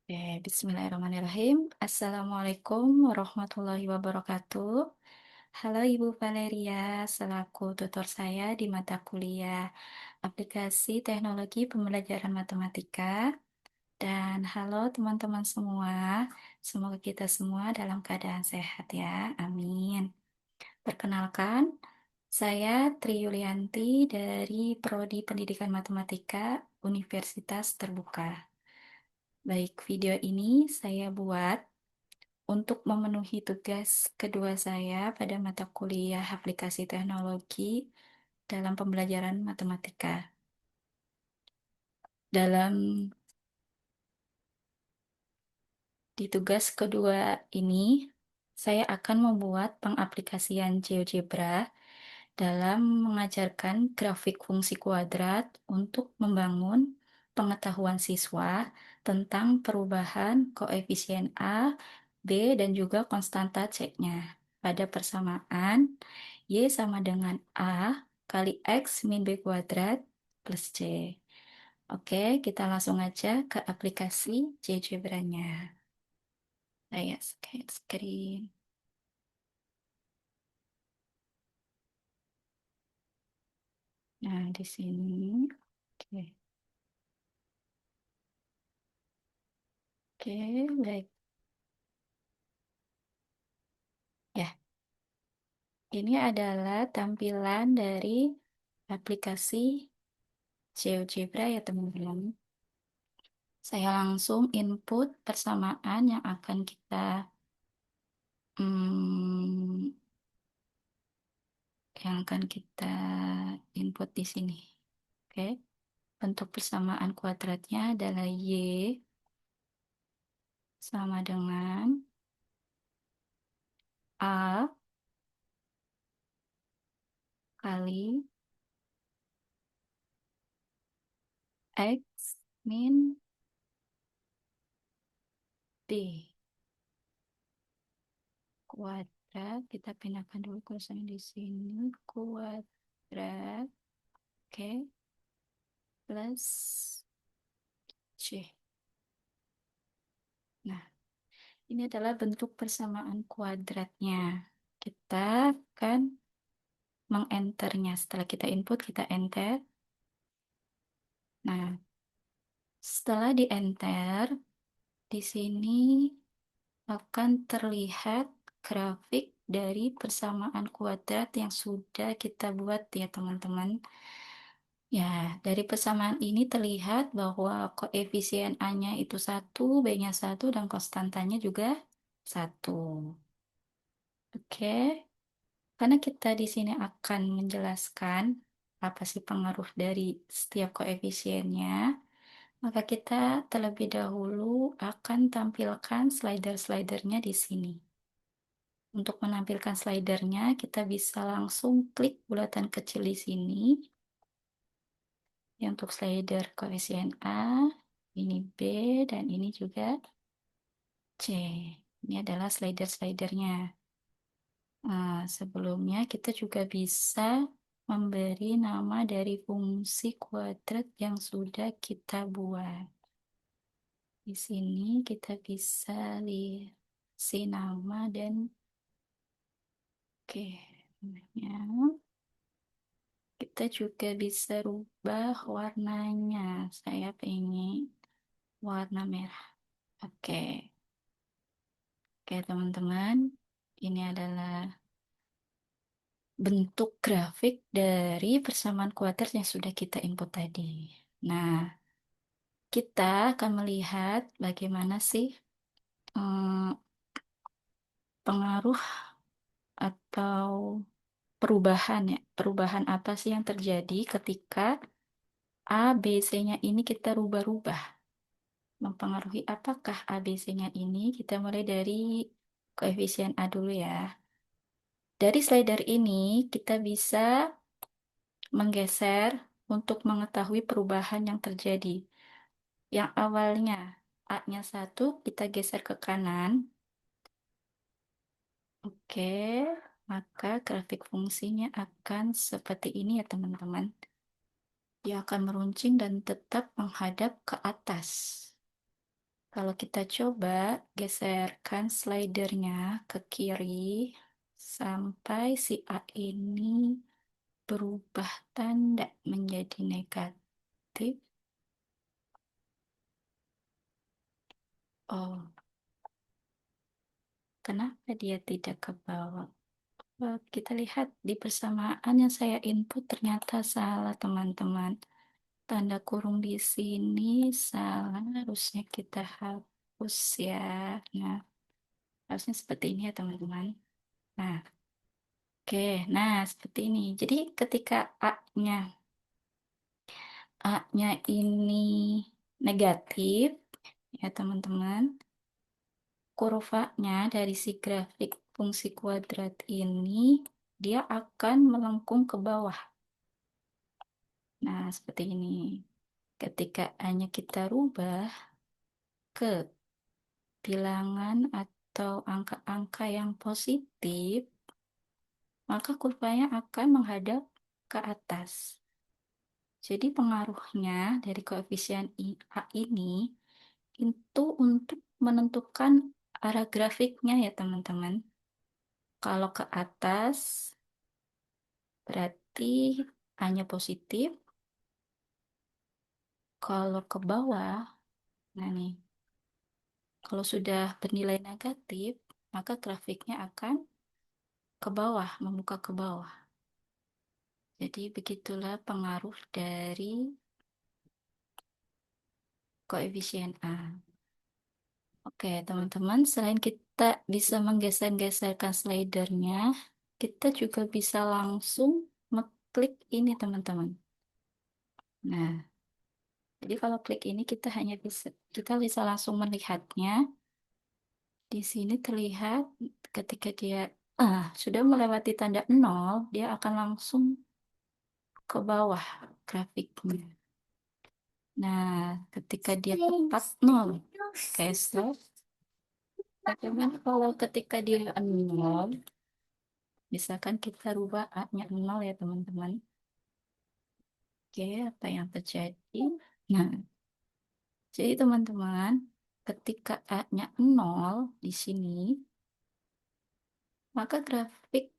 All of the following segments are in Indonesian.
Bismillahirrahmanirrahim. Assalamualaikum warahmatullahi wabarakatuh. Halo Ibu Valeria, selaku tutor saya di mata kuliah Aplikasi Teknologi Pembelajaran Matematika. Dan halo teman-teman semua, semoga kita semua dalam keadaan sehat ya, amin. Perkenalkan, saya Tri Yulianti dari Prodi Pendidikan Matematika Universitas Terbuka. Baik, video ini saya buat untuk memenuhi tugas kedua saya pada mata kuliah aplikasi teknologi dalam pembelajaran matematika. Dalam di tugas kedua ini, saya akan membuat pengaplikasian GeoGebra dalam mengajarkan grafik fungsi kuadrat untuk membangun pengetahuan siswa tentang perubahan koefisien A, B, dan juga konstanta C-nya. Pada persamaan, Y sama dengan A kali X min B kuadrat plus C. Oke, kita langsung aja ke aplikasi GeoGebra-nya. Saya share screen. Nah, di sini. Oke, oke, baik. Ya, ini adalah tampilan dari aplikasi GeoGebra ya teman-teman. Saya langsung input persamaan hmm, yang akan kita input di sini. Oke, bentuk persamaan kuadratnya adalah Y sama dengan A kali X min B kuadrat. Kita pindahkan dulu kursornya di sini. Kuadrat. Oke, plus C. Nah, ini adalah bentuk persamaan kuadratnya. Kita akan mengenternya. Setelah kita input, kita enter. Nah, setelah di enter, di sini akan terlihat grafik dari persamaan kuadrat yang sudah kita buat ya teman-teman. Ya, dari persamaan ini terlihat bahwa koefisien A-nya itu 1, B-nya 1, dan konstantanya juga 1. Oke, karena kita di sini akan menjelaskan apa sih pengaruh dari setiap koefisiennya, maka kita terlebih dahulu akan tampilkan slider-slidernya di sini. Untuk menampilkan slidernya, kita bisa langsung klik bulatan kecil di sini. Ya, untuk slider koefisien A, ini B, dan ini juga C. Ini adalah slider-slidernya. Nah, sebelumnya kita juga bisa memberi nama dari fungsi kuadrat yang sudah kita buat. Di sini kita bisa lihat si nama dan oke, namanya. Kita juga bisa rubah warnanya. Saya pengen warna merah. Oke, oke teman-teman. Ini adalah bentuk grafik dari persamaan kuadrat yang sudah kita input tadi. Nah, kita akan melihat bagaimana sih eh, pengaruh atau perubahan ya. Perubahan apa sih yang terjadi ketika A, B, C-nya ini kita rubah-rubah. Mempengaruhi apakah ABC-nya ini? Kita mulai dari koefisien A dulu ya. Dari slider ini kita bisa menggeser untuk mengetahui perubahan yang terjadi. Yang awalnya A-nya 1, kita geser ke kanan. Oke, maka grafik fungsinya akan seperti ini ya teman-teman. Dia akan meruncing dan tetap menghadap ke atas. Kalau kita coba geserkan slidernya ke kiri sampai si A ini berubah tanda menjadi negatif. Oh, kenapa dia tidak ke bawah? Kita lihat di persamaan yang saya input ternyata salah, teman-teman. Tanda kurung di sini salah, harusnya kita hapus ya. Nah, harusnya seperti ini ya, teman-teman. Nah, oke. Nah, seperti ini. Jadi ketika A-nya ini negatif, ya teman-teman, kurvanya dari si grafik fungsi kuadrat ini, dia akan melengkung ke bawah. Nah, seperti ini. Ketika A-nya kita rubah ke bilangan atau angka-angka yang positif, maka kurvanya akan menghadap ke atas. Jadi pengaruhnya dari koefisien A ini itu untuk menentukan arah grafiknya ya teman-teman. Kalau ke atas berarti A-nya positif. Kalau ke bawah, nah nih, kalau sudah bernilai negatif, maka grafiknya akan ke bawah, membuka ke bawah. Jadi begitulah pengaruh dari koefisien A. Oke, teman-teman, selain kita bisa menggeser-geserkan slidernya, kita juga bisa langsung mengklik ini, teman-teman. Nah, jadi kalau klik ini kita bisa langsung melihatnya. Di sini terlihat ketika dia sudah melewati tanda 0, dia akan langsung ke bawah grafiknya. Nah, ketika dia tepat 0, cancel. Bagaimana kalau ketika dia 0, misalkan kita rubah A-nya 0 ya teman-teman. Oke, apa yang terjadi? Nah, jadi teman-teman, ketika A-nya 0 di sini, maka grafik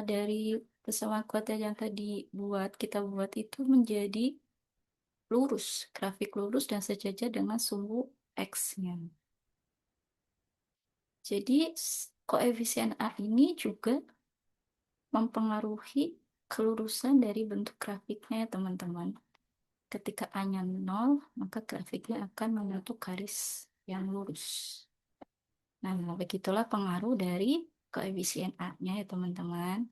dari pesawat kuadrat yang tadi kita buat itu menjadi lurus, grafik lurus dan sejajar dengan sumbu X-nya. Jadi koefisien A ini juga mempengaruhi kelurusan dari bentuk grafiknya ya teman-teman. Ketika A-nya 0, maka grafiknya akan membentuk garis yang lurus. Nah, begitulah pengaruh dari koefisien A-nya ya teman-teman.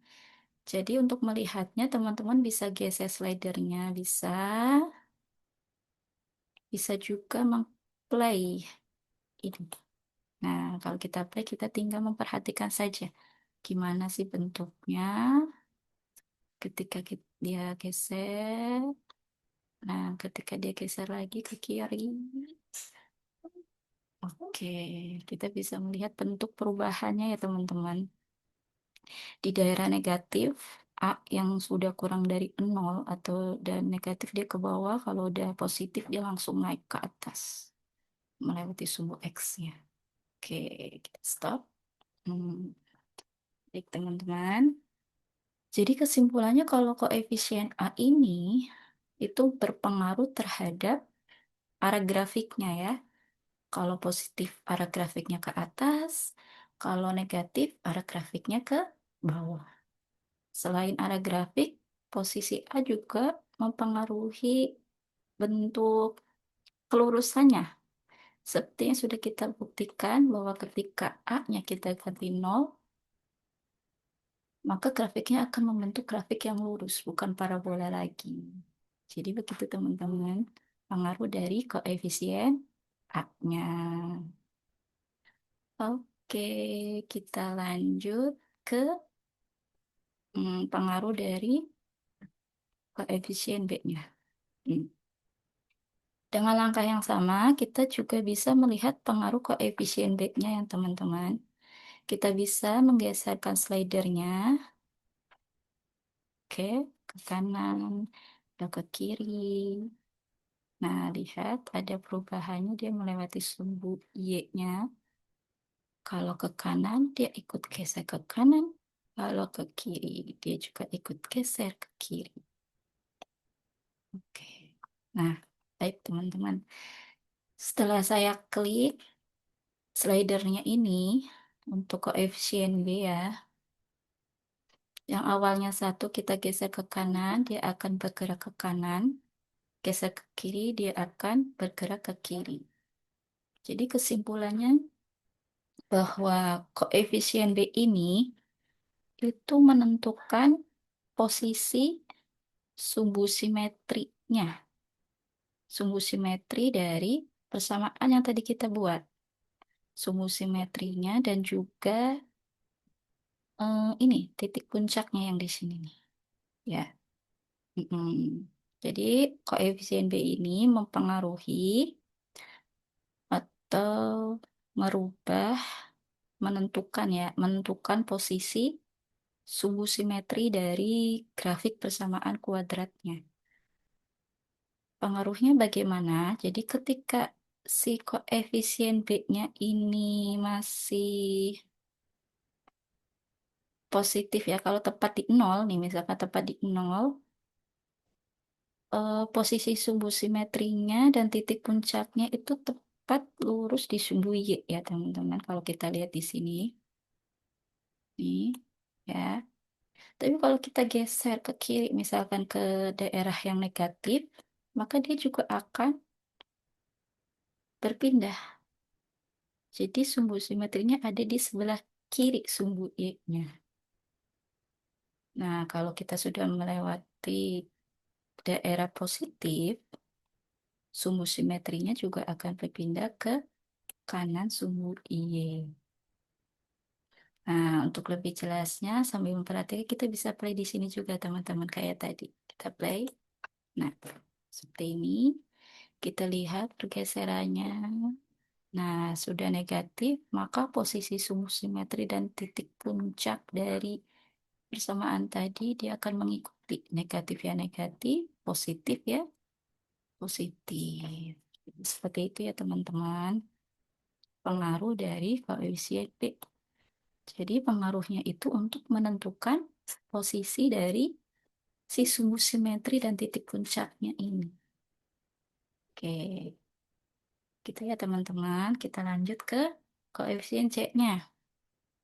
Jadi untuk melihatnya teman-teman bisa geser slidernya, bisa juga mengplay ini. Nah, kalau kita play kita tinggal memperhatikan saja gimana sih bentuknya ketika dia geser. Nah, ketika dia geser lagi ke kiri. Oke, kita bisa melihat bentuk perubahannya ya teman-teman. Di daerah negatif, A yang sudah kurang dari 0 atau dan negatif dia ke bawah, kalau udah positif dia langsung naik ke atas, melewati sumbu X-nya. Oke, kita stop. Hmm, baik teman-teman. Jadi kesimpulannya kalau koefisien A ini itu berpengaruh terhadap arah grafiknya ya. Kalau positif arah grafiknya ke atas, kalau negatif arah grafiknya ke bawah. Selain arah grafik, posisi A juga mempengaruhi bentuk kelurusannya. Seperti yang sudah kita buktikan bahwa ketika A-nya kita ganti 0, maka grafiknya akan membentuk grafik yang lurus, bukan parabola lagi. Jadi begitu teman-teman, pengaruh dari koefisien A-nya. Oke, kita lanjut ke pengaruh dari koefisien B-nya. Hmm. Dengan langkah yang sama, kita juga bisa melihat pengaruh koefisien B-nya yang teman-teman. Kita bisa menggeserkan slidernya, oke, ke kanan, atau ke kiri. Nah, lihat ada perubahannya, dia melewati sumbu Y-nya. Kalau ke kanan, dia ikut geser ke kanan. Kalau ke kiri, dia juga ikut geser ke kiri. Oke. Nah, baik teman-teman. Setelah saya klik slidernya ini untuk koefisien B ya, yang awalnya satu kita geser ke kanan, dia akan bergerak ke kanan. Geser ke kiri, dia akan bergerak ke kiri. Jadi kesimpulannya bahwa koefisien B ini itu menentukan posisi sumbu simetrinya. Sumbu simetri dari persamaan yang tadi kita buat. Sumbu simetrinya dan juga ini titik puncaknya yang di sini nih. Ya. Mm-mm. Jadi koefisien B ini mempengaruhi atau merubah, menentukan ya, menentukan posisi sumbu simetri dari grafik persamaan kuadratnya. Pengaruhnya bagaimana? Jadi ketika si koefisien B-nya ini masih positif ya, kalau tepat di nol nih, misalkan tepat di nol, posisi sumbu simetrinya dan titik puncaknya itu tepat lurus di sumbu Y ya teman-teman. Kalau kita lihat di sini, nih ya. Tapi kalau kita geser ke kiri, misalkan ke daerah yang negatif, maka dia juga akan berpindah. Jadi sumbu simetrinya ada di sebelah kiri sumbu Y-nya. Nah, kalau kita sudah melewati daerah positif, sumbu simetrinya juga akan berpindah ke kanan sumbu Y. Nah, untuk lebih jelasnya sambil memperhatikan kita bisa play di sini juga teman-teman kayak tadi. Kita play. Nah, seperti ini. Kita lihat pergeserannya. Nah, sudah negatif, maka posisi sumbu simetri dan titik puncak dari persamaan tadi dia akan mengikuti negatif ya negatif, positif ya positif. Seperti itu ya teman-teman. Pengaruh dari koefisien B. Jadi pengaruhnya itu untuk menentukan posisi dari si sumbu simetri dan titik puncaknya ini. Oke, gitu ya teman-teman. Kita lanjut ke koefisien C-nya.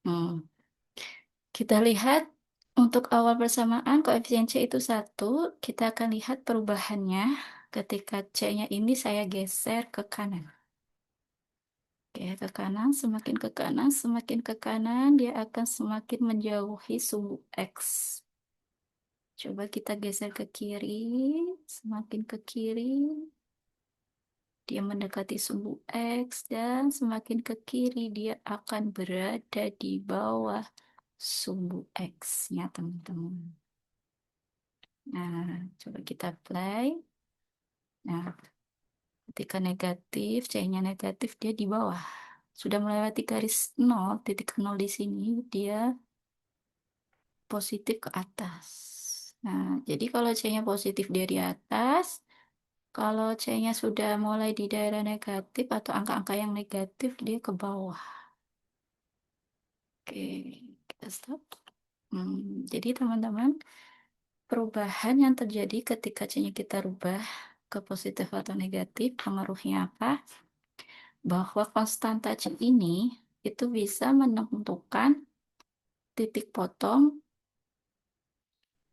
Hmm. Kita lihat untuk awal persamaan koefisien C itu 1. Kita akan lihat perubahannya ketika C-nya ini saya geser ke kanan. Oke, ke kanan, semakin ke kanan, semakin ke kanan, dia akan semakin menjauhi sumbu X. Coba kita geser ke kiri, semakin ke kiri, dia mendekati sumbu X, dan semakin ke kiri, dia akan berada di bawah sumbu X-nya, teman-teman. Nah, coba kita play. Nah, ketika negatif, C-nya negatif, dia di bawah. Sudah melewati garis 0, titik 0 di sini, dia positif ke atas. Nah, jadi kalau C-nya positif dia di atas, kalau C-nya sudah mulai di daerah negatif atau angka-angka yang negatif, dia ke bawah. Oke, kita stop. Jadi teman-teman, perubahan yang terjadi ketika C-nya kita rubah ke positif atau negatif, pengaruhnya apa? Bahwa konstanta C ini itu bisa titik potong,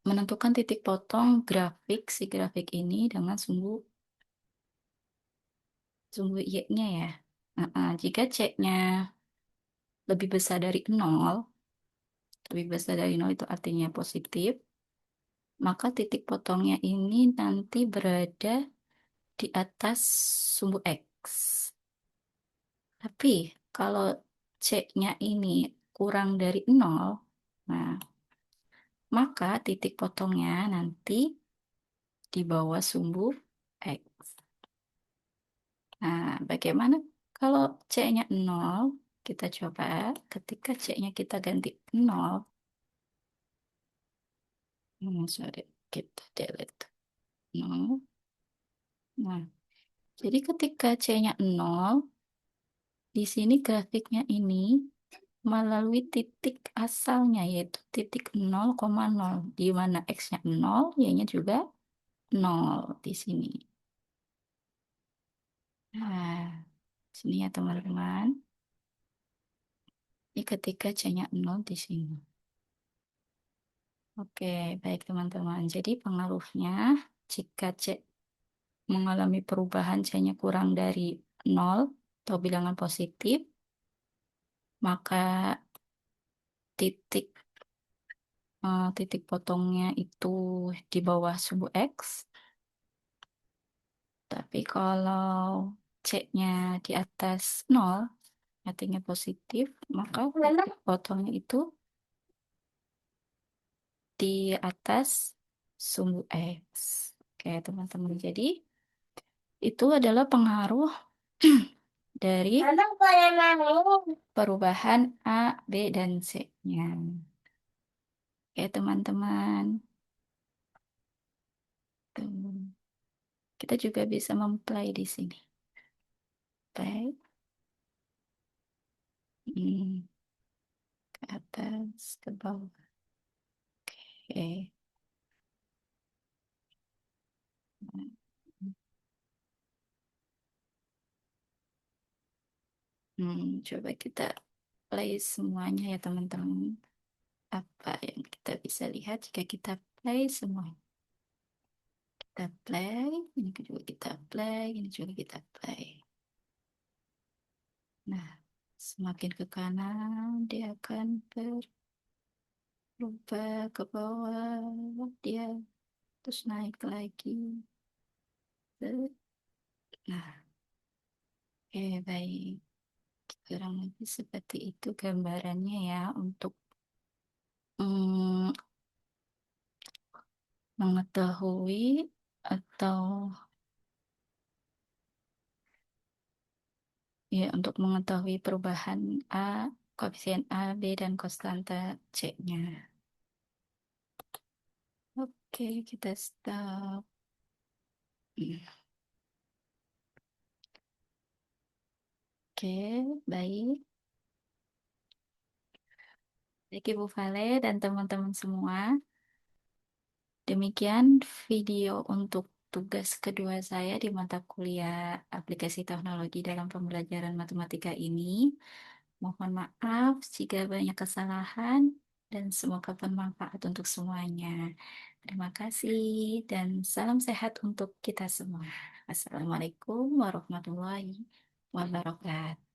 menentukan titik potong grafik si grafik ini dengan sumbu Y-nya ya. Jika C-nya lebih besar dari nol, lebih besar dari nol itu artinya positif, maka titik potongnya ini nanti berada di atas sumbu X. Tapi kalau C-nya ini kurang dari nol, nah, maka titik potongnya nanti di bawah sumbu X. Nah, bagaimana kalau C-nya nol? Kita coba ketika C-nya kita ganti nol. Sorry, kita delete nol. Nah, Jadi ketika C-nya 0, di sini grafiknya ini melalui titik asalnya yaitu titik 0,0 di mana X-nya 0, Y-nya juga 0 di sini. Nah, sini ya teman-teman. Ini ketika C-nya 0 di sini. Oke, baik teman-teman. Jadi pengaruhnya jika C mengalami perubahan C-nya kurang dari 0 atau bilangan positif, maka titik titik potongnya itu di bawah sumbu X. Tapi kalau C-nya di atas 0, artinya positif, maka titik potongnya itu di atas sumbu X. Oke, teman-teman. Jadi, itu adalah pengaruh dari perubahan A, B, dan C-nya. Oke, teman-teman. Tuh. Kita juga bisa memplay di sini. Baik. Hmm, ke atas, ke bawah. Oke. Coba kita play semuanya ya teman-teman. Apa yang kita bisa lihat jika kita play semua? Kita play, ini juga kita play, ini juga kita play. Nah, semakin ke kanan dia akan berubah ke bawah, dia terus naik lagi. Nah, oke baik. Kurang lebih seperti itu gambarannya ya untuk mm, mengetahui atau ya untuk mengetahui perubahan A, koefisien A, B, dan konstanta C-nya. Oke, kita stop. Oke, baik. Baik Ibu Vale dan teman-teman semua. Demikian video untuk tugas kedua saya di mata kuliah aplikasi teknologi dalam pembelajaran matematika ini. Mohon maaf jika banyak kesalahan dan semoga bermanfaat untuk semuanya. Terima kasih dan salam sehat untuk kita semua. Assalamualaikum warahmatullahi wabarakatuh.